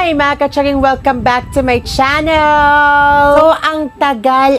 Hi mga kacharing! Welcome back to my channel! So, ang tagal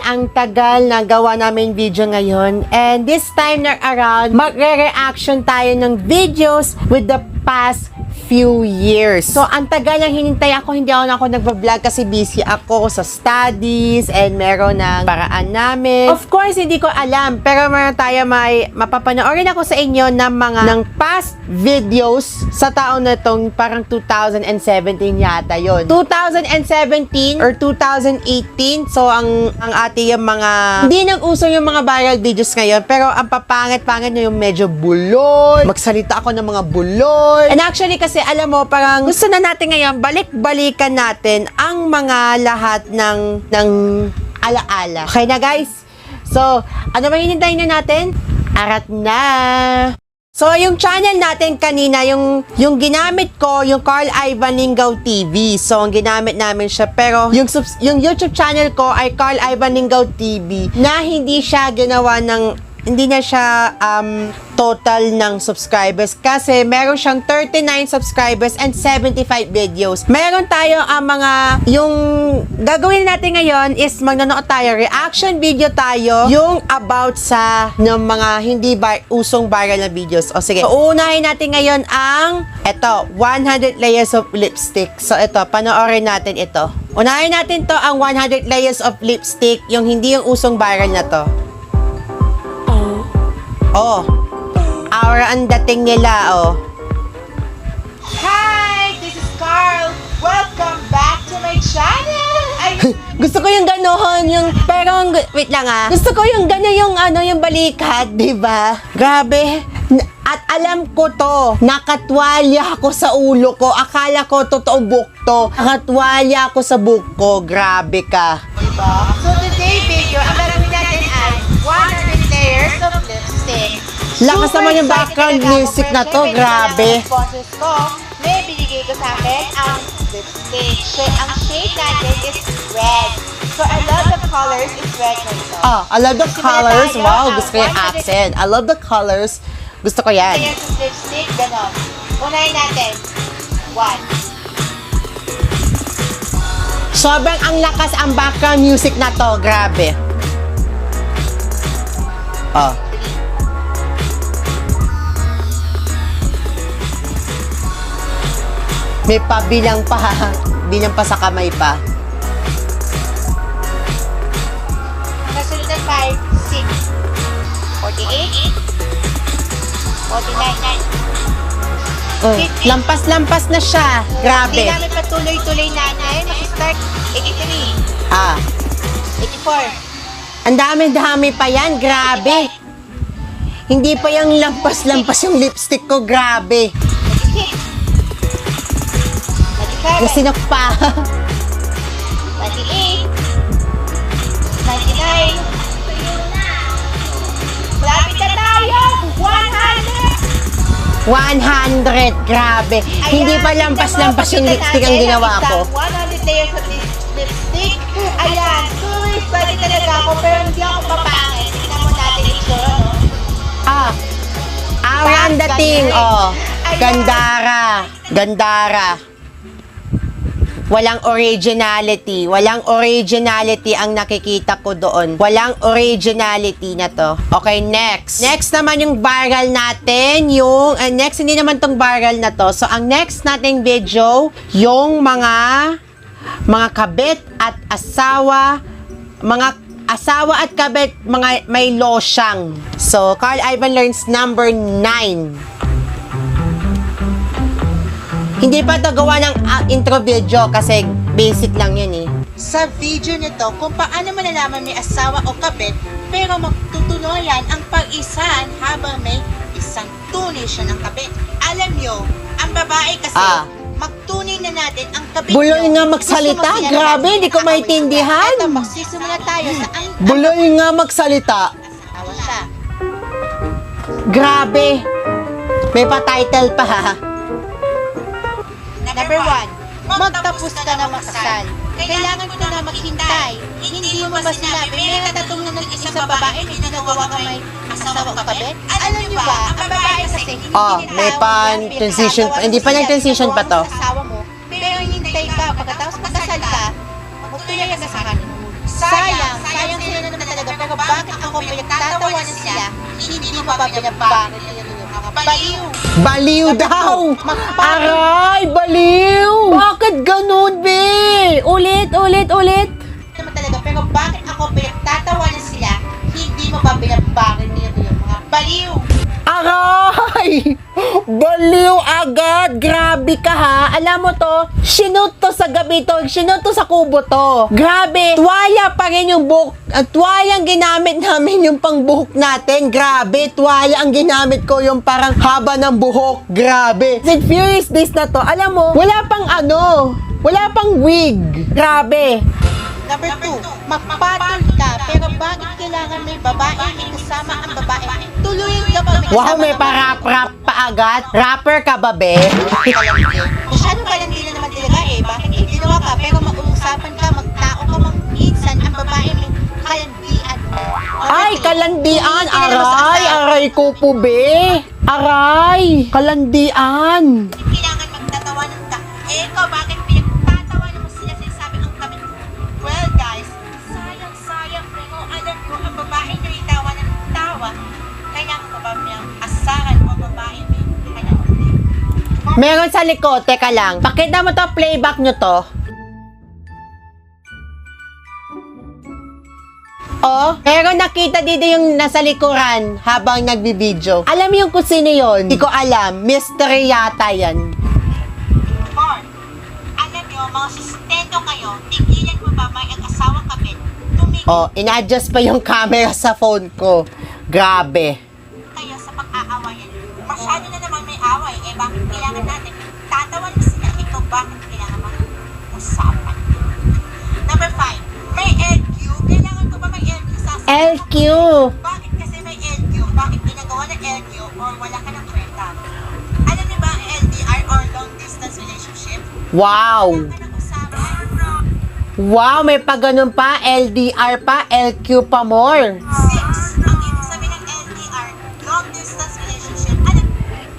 na gawa namin video ngayon. And this time na around, magre-reaction tayo ng videos with the past few years. So, ang tagal nang hinintay ako, hindi ako nagpa-vlog kasi busy ako sa studies and meron ng paraan namin. Of course, hindi ko alam, pero meron tayo may mapapanoorin ako sa inyo ng mga ng past videos sa taon na tong parang 2017 yata yon. 2017 or 2018. So, ang ating yung mga hindi nag-uso yung mga viral videos ngayon, pero ang papangit-pangit nyo yung medyo buloy. Magsalita ako ng mga buloy. And actually, kasi alam mo, parang gusto na natin ngayon, balik-balikan natin ang mga lahat ng alaala. Okay na, guys? So, ano ba hinintay na natin? Arat na! So, yung channel natin kanina, yung ginamit ko, yung Carl Ivan Lingaw TV. So, ang ginamit namin siya. Pero, yung YouTube channel ko ay Carl Ivan Lingaw TV na hindi siya ginawa ng hindi na siya total ng subscribers kasi meron siyang 39 subscribers and 75 videos. Meron tayo yung gagawin natin ngayon is magnonood tayo, reaction video tayo, yung about sa ng mga hindi usong viral na videos. O sige, so, uunahin natin ngayon ang eto, 100 layers of lipstick. So ito, panoorin natin ito. Unahin natin to ang 100 layers of lipstick, yung hindi yung usong viral na to. Oh, aura ang dating nila, oh. Hi! This is Carl! Welcome back to my channel! Gusto ko yung gano'n, pero, wait lang gusto ko yung gano'n yung balikat, di ba? Grabe. At alam ko to, nakatwalya ako sa ulo ko. Akala ko totoo book to. Nakatwalya ako sa book ko. Grabe ka. Diba? So today video, ang gagawin natin ay 100 layers of lipstick. Lakas naman yung background music na to, grabe. Sponsors ko, may binigay ko sa akin ang lipstick. Ang shade natin is red. So I love the colors, it's red na ito. Oh, I love the colors. Wow, gusto ko yung accent. I love the colors. Gusto ko yan. Layers of lipstick, ganon. Unahin natin. 1. Sobrang ang lakas ang background music na to. Grabe. Oh. May pabilang pa. Bilang pa sa kamay pa. Nasunod ng 5, 6, 48, 49, Lampas-lampas na siya. Grabe. Hindi namin patuloy-tuloy natin. Mag-start 83. 84. Ang dami-dami pa yan. Grabe. Hindi pa yung lampas-lampas yung lipstick ko. Grabe. 97. Nasinok pa. 98. 99. Malapit na tayo. 100. Grabe. Hindi pa lampas-lampas yung lipstick ang ginawa ko. 100 layers of lipstick. Ayan. Tourist body talaga ako pero hindi ako papangit. Tingnan mo natin yung itsura, no? Ang dating. Oh. Gandara. Walang originality. Walang originality ang nakikita ko doon. Walang originality na to. Okay, next. Next naman yung viral natin. Next, hindi naman tong viral na to. So, ang next nating video, yung mga kabit at asawa, at kabit, mga may losyang. So, Carl Ivan Learns number 9. Hindi pa ito gawa ng intro video kasi basic lang yan eh. Sa video nito, kung paano malalaman may asawa o kabit, pero magtutuloyan ang pag-isan habang may isang tunay siya ng kabit. Alam nyo, ang babae kasi, magtunay na natin ang kabit nyo. Buloy nga magsalita, grabe, hindi ko maintindihan. Ito, magsisimula tayo sa Buloy nga magsalita. asawa siya. Grabe. May pa-title pa ha. Number 1, magtapos ka na makasal. Kailangan ko na maghintay. Hindi mo ba sinabi, may natatong na isang babae na ginagawa ka may asawa o kabit? Alam niyo ba, ang babae kasi may pa-transition. Hindi pa nag-transition pa to. Asawa mo, pero hinintay ka pagkatapos magkasal ka, magtuloy ka sa kanila. Sayang sila na naman talaga, pero bakit ako pinagtatawanan sila, hindi mo pa binabakit nila yung mga baliw. Baliw daw! Aray, baliw! Bakit ganun, be? Ulit. Naman talaga, pero bakit ako pinagtatawanan sila, hindi mo pa binabakit nila yung mga baliw. Aray! Baliw agad! Grabe ka ha! Alam mo to, sinut to sa gabi to, sinut to sa kubo to. Grabe! Tuwaya pa rin yung buhok. At tuwayang ginamit namin yung pangbuhok natin. Grabe! Tuwaya ang ginamit ko yung parang haba ng buhok. Grabe! St. Furious Days na to, alam mo, wala pang wig. Grabe! Number 2, mapatol ka, pero bakit kailangan may babae, may kasama ang babae? Tuluyin ka ba? Wow, may pa-rap pa agad. Rapper ka ba, be? Masyadong kalandian naman talaga eh. Bakit ginawa ka? Pero mag-uusapan ka, magtao ka, minsan ang babae may kalandian. Ay, kalandian! Aray ko po, be! Aray! Kalandian! Kailangan magtatawanan ka. Eh, ikaw, bakit pinagtatawanan mo sila sinasabi ang kami? Well, guys, sayang, pero alam ko, ang babae na itawanan ng tawa, kailangan ko ba may asaran o babae may kanyang Meron sa likod, teka lang. Pakita mo to, playback nyo to. Oh, meron nakita dito yung nasa likuran habang nagbibideo. Alam mo yung kung sino yun? Hindi ko alam. Mystery yata yan. Mark, alam nyo, mga sustento kayo, tigilan mo ba may ang-asawang kabit? Tumigil Oh, in-adjust pa yung camera sa phone ko. Grabe. kayo sa pag-aawayan. Masyado na naman may away, eh bakit kailangan natin? Tatawan mo sila, ikaw bakit kailangan mag-usapan? Number 5, may LQ. Kailangan ko ba may LQ sa LQ. Bakit kasi may LQ? Bakit ginagawa ng LQ or wala ka ng kwenta? Alam niyo ba ang LDR or long distance relationship? Wow. Wala ka ng usapan. Wow, may pa ganun pa. LDR pa. LQ pa more. 6, ang ibig sabihin ng LDR, long distance relationship. Alam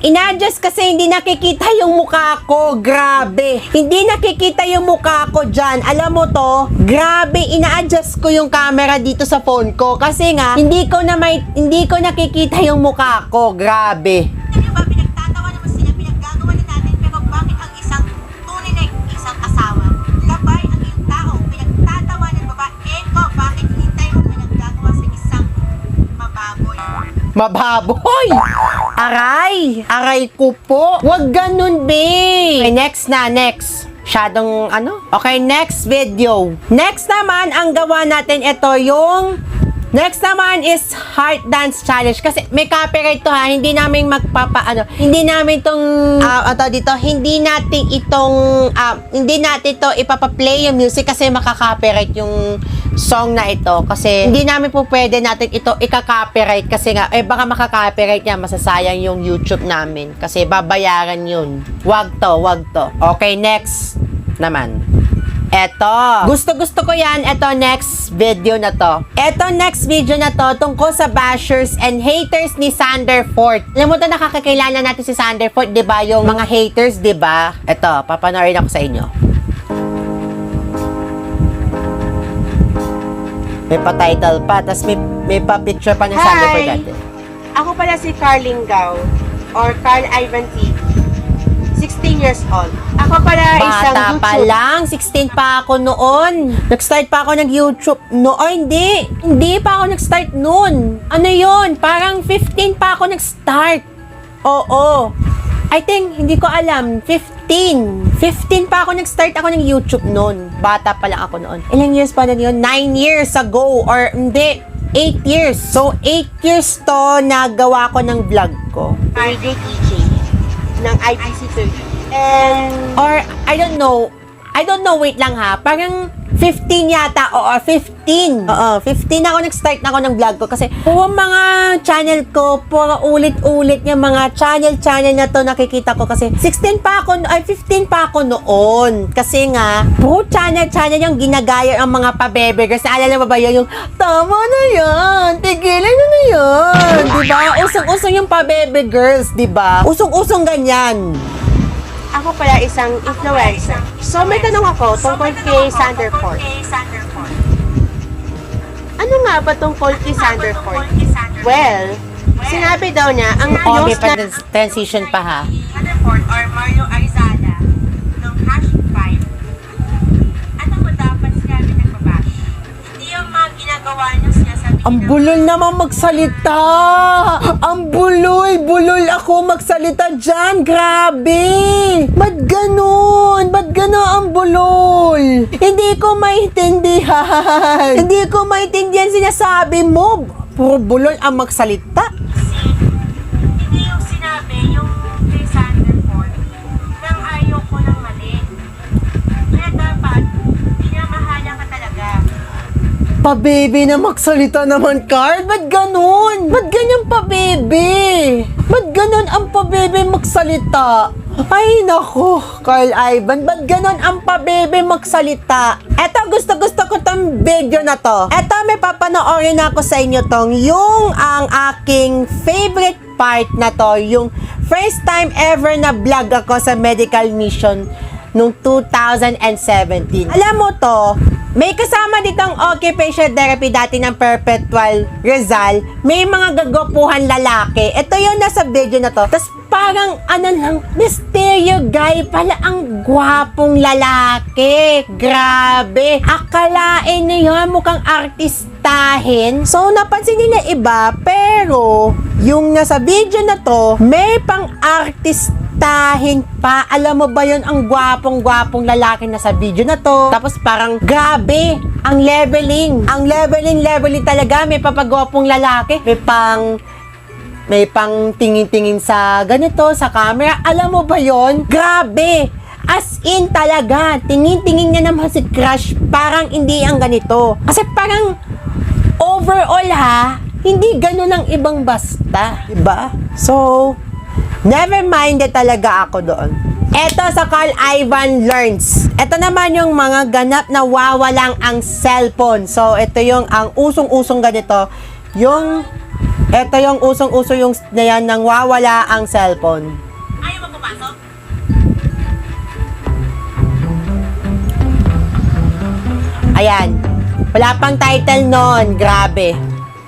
In-adjust kasi hindi nakikita yung mukha ko. Grabe. Hindi nakikita yung mukha ko dyan. Alam mo to, grabe, ina-adjust ko yung camera dito sa phone ko. Kasi nga, hindi ko nakikita yung mukha ko. Grabe. niyo ba, pinagtatawa naman sila, pinaggagawa na natin, pero bakit ang isang tunay na isang asawa, labay ang iyong tao, pinagtatawa ng babae, eko, bakit hintay mo pinaggagawa sa isang mababoy? Mababoy! Aray ko po. Wag ganun, be. Okay, next. Masyadong Okay, next video. Next naman, ang gawa natin Next naman is Heart Dance Challenge. Kasi may copyright to ha. Hindi namin hindi natin to ipapa-play yung music kasi makaka-copyright yung song na ito. Kasi hindi namin po pwede natin ito ika-copyright kasi nga, baka makaka-copyright yan, masasayang yung YouTube namin. Kasi babayaran yun. Wag to. Okay, next naman. Eto. Gusto ko yan. Eto, next video na to. Tungkol sa bashers and haters ni Sander Fort. Alam mo to, nakakakilala natin si Sander Fort, di ba? Yung mga haters, di ba? Eto, papanoorin ako sa inyo. May pa-title pa, tas may pa-picture pa ng Sander Fort dati. Ako pala si Carl Linggao or Carl Ivan T. 16 years old. Ako pala isang Bata pa YouTube. lang, 16 pa ako noon. Nag-start pa ako nag-YouTube. Hindi pa ako nag-start noon. Ano yun? Parang 15 pa ako nag-start. Oo. I think, hindi ko alam, 15 pa ako nag-start ako ng YouTube noon. Bata pa lang ako noon. Ilang years pa na yun? 9 years ago or hindi, 8 years. So, 8 years to nagawa ko ng vlog ko. Radio DJ ng IBC 30. And Or, I don't know, wait lang ha. Parang 15 yata, o 15. Oo, 15 ako nag-start na ako ng vlog ko kasi puro mga channel ko, puro ulit-ulit yung mga channel na to nakikita ko kasi 15 pa ako noon. Kasi nga, puro channel yung ginagaya ang mga pabebegers. Alala mo ba yun? Yung, tama na yan, tigilan na yan. Diba? Usong-usong yung pabebe girls, diba? Usong-usong ganyan. Ako pala isang influencer. So may tanong ako tungkol kay Sanderford. Ano nga ba tungkol kay Sanderford? Well, sinabi daw niya ang Okay, news na transition pa ha. Sanderford or Mario Arizala ng #5. Ano mo dapat sinabi ng babae? Hindi yung mga ginagawa niyo sinasabi Ang bulol naman magsalita! Ang bulol ako magsalita dyan! Grabe! Ba't ganun? Ba't ganun ang bulol? Hindi ko maintindihan! Hindi ko maintindihan sinasabi mo! Puro bulol ang magsalita. hindi yung sinabi yung kay Sanderford nang ayaw ko ng mali. Kaya dapat, pinamahala ka talaga. Pa-baby na magsalita naman, Carl. Ba't ganun? Ba't ganyan pa-baby? Ba't ganun ang pa-baby magsalita? Ay, nako, Carl Ivan. Ba't ganun ang pa-baby magsalita? Eto, gusto ko tong video na to. Eto, may papanoorin ako sa inyo tong yung ang aking favorite part na to. Yung first time ever na vlog ako sa medical mission nung 2017. Alam mo to, may kasama ditong occupational therapy dati ng Perpetual Rizal. May mga gagwapuhan lalaki. Ito yung nasa video na to. Tapos parang ano lang, misteryo guy pala ang gwapong lalaki. Grabe. Akalain niyo mukhang artistahin. So napansin nila iba, pero yung nasa video na to, may pang artistahin pa. Alam mo ba yun, ang gwapong lalaki na sa video na to. Tapos parang grabe, ang leveling. Ang leveling talaga. May papagwapong lalaki. May pang tingin-tingin sa ganito, sa camera. Alam mo ba yon? Grabe! As in talaga, tingin-tingin niya naman si Crush, parang hindi ang ganito. Kasi parang overall ha, hindi ganun ang ibang basta. Diba? So, never minded talaga ako doon. Eto sa Carl Ivan Learns. Eto naman yung mga ganap na wawalang ang cellphone. So, ito yung ang usong-usong ganito. Ito yung usong-uso yung na yan nang wawala ang cellphone. Ayaw mo pumasok? Ayan. Wala pang title nun. Grabe.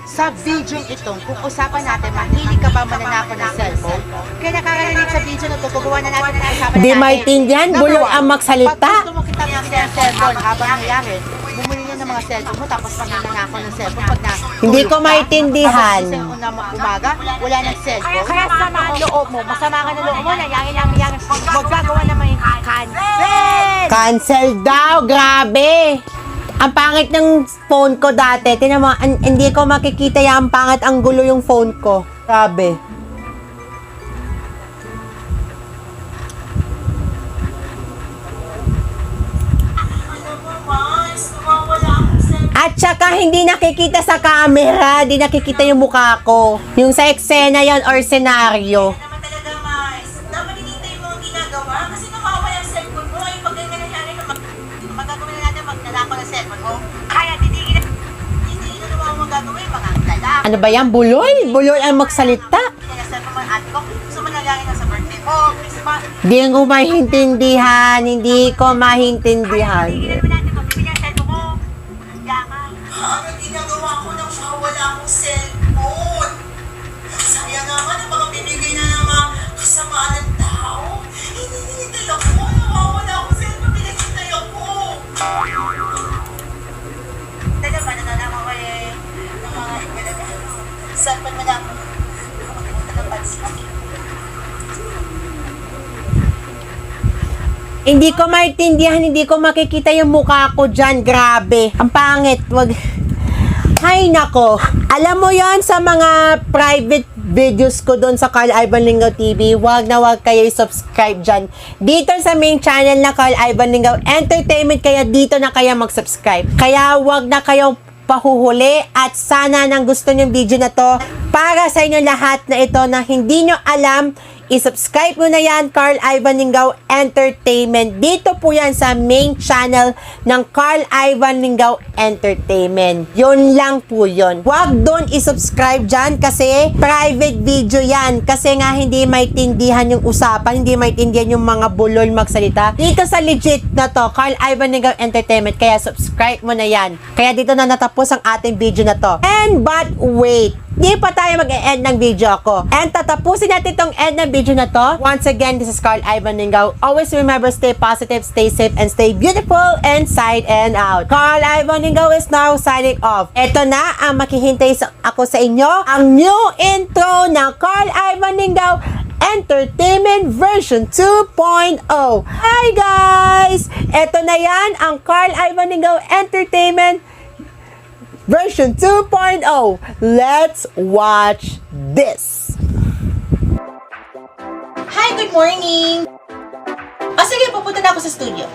Sa video itong, kung usapan natin, mahilig ka ba mananakaw ng cellphone? Kaya nakakarinig sa video na ito, gagawa na natin ang usapan Di natin. maintindihan, Number bulol one, ang magsalita. Pag gusto mo kita ng cellphone habang nangyari, bumili niya ng mga cellphone mo, tapos pag nananakaw ng cellphone, pag na... Hindi ko maintindihan. Tapos kasi una umaga, wala ng cellphone. Kaya sama ang loob mo, masama ka ng loob mo, nangyari lang yan. Magagawa naman yung cancel! Cancel daw. Grabe. Ang pangit ng phone ko dati. Tingnan mo, hindi ko makikita yan. Ang pangit, ang gulo yung phone ko. Grabe. At saka hindi nakikita sa camera, hindi nakikita yung mukha ko. Yung sa eksena yon or senaryo. naman talaga, Mars. Dapat hinintay mo ang ginagawa kasi nawawala ang cellphone mo. Ay, pag ganyan nangyari, magagawin na natin magnanakaw ng cellphone mo. Kaya titigil na naman ang magagawin, mga lalaki. Ano ba yan? Bulol? Bulol ang magsalita. Kaya cellphone mo, ate ko, gusto mo nangyari na sa birthday mo, Christmas. Hindi ko maintindihan. Hindi ko maintindihan. Titigil naman natin magbibigay ang cellphone mo. Walang ka. Ano ginagawa ko nang wala akong cellphone? Sayang naman ang mga bibigay na ng mga kasamaan ng tao. Hinihintay ako, nawawala akong cellphone, pinagintay ako. Talaga ba, nananakaw ko ng mga ikalaga? Cellphone mo na ako. Nakakalimutan ng bansa. Hindi ko maintindihan, hindi ko makikita yung mukha ko dyan. Grabe. Ang pangit. Wag. Ay, nako. Alam mo yon sa mga private videos ko doon sa Carl Ivan Lingaw TV, wag na wag kayo subscribe dyan. Dito sa main channel na Carl Ivan Lingaw Entertainment, kaya dito na kaya mag-subscribe. Kaya wag na kayo pahuhuli at sana nang gusto niyong video na to para sa inyo lahat na ito na hindi nyo alam I-subscribe mo na yan, Carl Ivan Lingaw Entertainment. Dito po yan sa main channel ng Carl Ivan Lingaw Entertainment. Yun lang po yun. Huwag doon i-subscribe dyan kasi private video yan. Kasi nga hindi maintindihan yung usapan, hindi maintindihan yung mga bulol magsalita. Dito sa legit na to, Carl Ivan Lingaw Entertainment. Kaya subscribe mo na yan. Kaya dito na natapos ang ating video na to. And but wait, di pa tayo mag-e-end ng video ako. And tatapusin natin itong end ng video na to. Once again, this is Carl Ivan Lingaw. Always remember, stay positive, stay safe, and stay beautiful inside and out. Carl Ivan Lingaw is now signing off. Ito na ang makihintay ako sa inyo. Ang new intro ng Carl Ivan Lingaw Entertainment version 2.0. Hi guys! Ito na yan ang Carl Ivan Lingaw Entertainment version 2.0. Let's watch this. Hi, good morning! O sige, pupunta na ako sa studio.